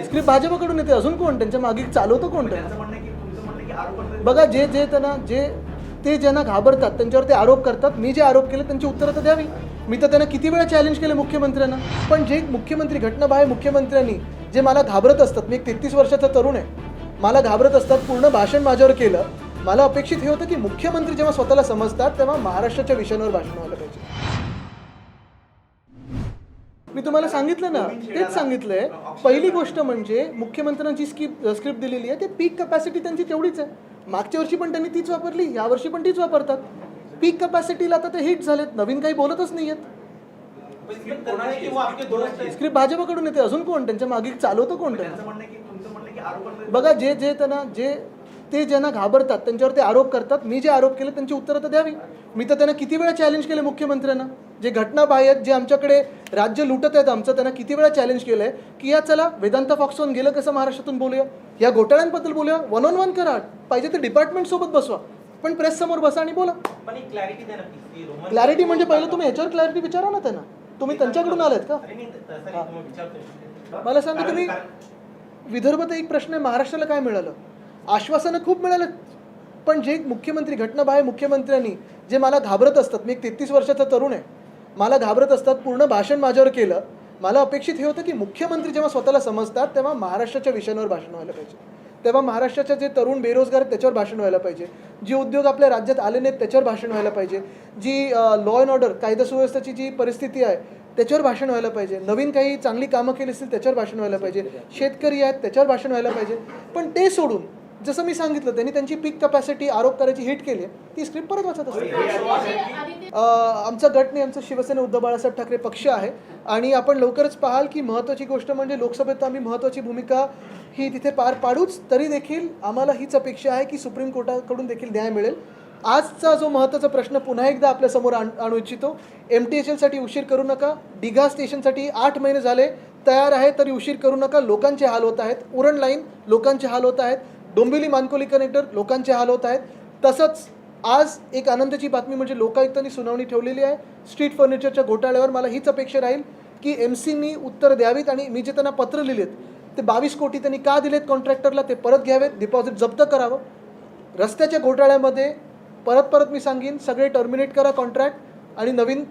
Script भाजपकडून येते, अजून कोण त्यांच्या मागे चालवतं कोण? बघा, ते ज्यांना घाबरतात त्यांच्यावर ते आरोप करतात. मी जे आरोप केले त्यांची उत्तरं तर द्यावी. मी तर त्यांना किती वेळा चॅलेंज केले मुख्यमंत्र्यांना. पण जे मुख्यमंत्री, घटनाबाह्य मुख्यमंत्र्यांनी जे मला घाबरत असतात, मी एक 33 वर्षाचा तरुण आहे, मला घाबरत असतात, पूर्ण भाषण माझ्यावर केलं. मला अपेक्षित हे होतं की मुख्यमंत्री जेव्हा स्वतःला समजतात तेव्हा महाराष्ट्राच्या विषयांवर भाषण व्हायला पाहिजे. मी तुम्हाला सांगितलं ना, तेच सांगितलंय. पहिली गोष्ट म्हणजे मुख्यमंत्र्यांची स्क्रिप्ट दिलेली आहे, ते पीक कपॅसिटी त्यांची तेवढीच आहे. मागच्या वर्षी पण त्यांनी तीच वापरली, यावर्षी पण तीच वापरतात. पीक कपॅसिटीला आता ते हिट झालेत, नवीन काही बोलतच नाही आहेत. स्क्रिप्ट भाजपकडून येते, अजून कोण त्यांच्या मागे चालवतं कोण? बघा, ते ज्यांना घाबरतात त्यांच्यावर ते आरोप करतात. मी जे आरोप केले त्यांची उत्तरं तर द्यावी. मी तर त्यांना किती वेळा चॅलेंज केले मुख्यमंत्र्यांना. जे घटनाबाह्य आहेत, जे आमच्याकडे राज्य लुटत आहेत आमचं, त्यांना किती वेळा चॅलेंज केलं आहे की या चला वेदांत फॉक्सॉन गेलं कसं महाराष्ट्रातून बोलूया, या घोटाळ्यांबद्दल बोलूया, 1-on-1 करा, पाहिजे तर डिपार्टमेंटसोबत बसवा, पण प्रेस समोर बसा आणि बोला. क्लॅरिटी म्हणजे पहिलं तुम्ही याच्यावर क्लॅरिटी विचारा ना त्यांना. तुम्ही त्यांच्याकडून आलेत का? मला सांगा, तुम्ही विदर्भात एक प्रश्न आहे, महाराष्ट्राला काय मिळालं? आश्वासनं खूप मिळालं, पण जे मुख्यमंत्री, घटनाबाह्य मुख्यमंत्र्यांनी जे मला घाबरत असतात, मी एक 33 वर्षाचा तरुण आहे, मला घाबरत असतात, पूर्ण भाषण माझ्यावर केलं. मला अपेक्षित हे होतं की मुख्यमंत्री जेव्हा स्वतःला समजतात तेव्हा महाराष्ट्राच्या विषयांवर भाषण व्हायला पाहिजे. तेव्हा महाराष्ट्राच्या जे तरुण बेरोजगार आहेत त्याच्यावर भाषण व्हायला पाहिजे. जे उद्योग आपल्या राज्यात आले नाहीत त्याच्यावर भाषण व्हायला पाहिजे. जी लॉ अँड ऑर्डर, कायदा सुव्यवस्थेची जी परिस्थिती आहे त्याच्यावर भाषण व्हायला पाहिजे. नवीन काही चांगली कामं केली असतील त्याच्यावर भाषण व्हायला पाहिजे. शेतकरी आहेत त्याच्यावर भाषण व्हायला पाहिजे. पण ते सोडून जसं मी सांगितलं, त्यांनी त्यांची पीक कपॅसिटी आरोप करायची हिट केली, ती स्क्रिप्ट परत वाचत असते. आमचा गट नाही, आमचं शिवसेना उद्धव बाळासाहेब ठाकरे पक्ष आहे आणि आपण लवकरच पाहाल की महत्त्वाची गोष्ट म्हणजे लोकसभेत आम्ही महत्त्वाची भूमिका ही तिथे पार पाडूच. तरी देखील आम्हाला हीच अपेक्षा आहे की सुप्रीम कोर्टाकडून देखील न्याय मिळेल. आजचा जो महत्त्वाचा प्रश्न पुन्हा एकदा आपल्यासमोर आणू इच्छितो. MTHLसाठी उशीर करू नका. दिघा स्टेशनसाठी 8 महिने झाले तयार आहे, तरी उशीर करू नका. लोकांचे हाल होत आहेत. उरण लाईन लोकांचे हाल होत आहेत. डोंबिवली मानकोली कनेक्टर लोकांचे हाल होत आहेत. तसंच आज एक आनंदाची बातमी म्हणजे लोकायुक्तांनी सुनावणी ठेवलेली आहे स्ट्रीट फर्निचरच्या घोटाळ्यावर. मला हीच अपेक्षा राहील की MCनी उत्तर द्यावीत आणि मी जे त्यांना पत्र लिहिलेत ते 22 कोटी त्यांनी का दिलेत कॉन्ट्रॅक्टरला ते परत घ्यावेत, डिपॉझिट जप्त करावं. रस्त्याच्या घोटाळ्यामध्ये परत मी सांगेन, सगळे टर्मिनेट करा कॉन्ट्रॅक्ट आणि नवीन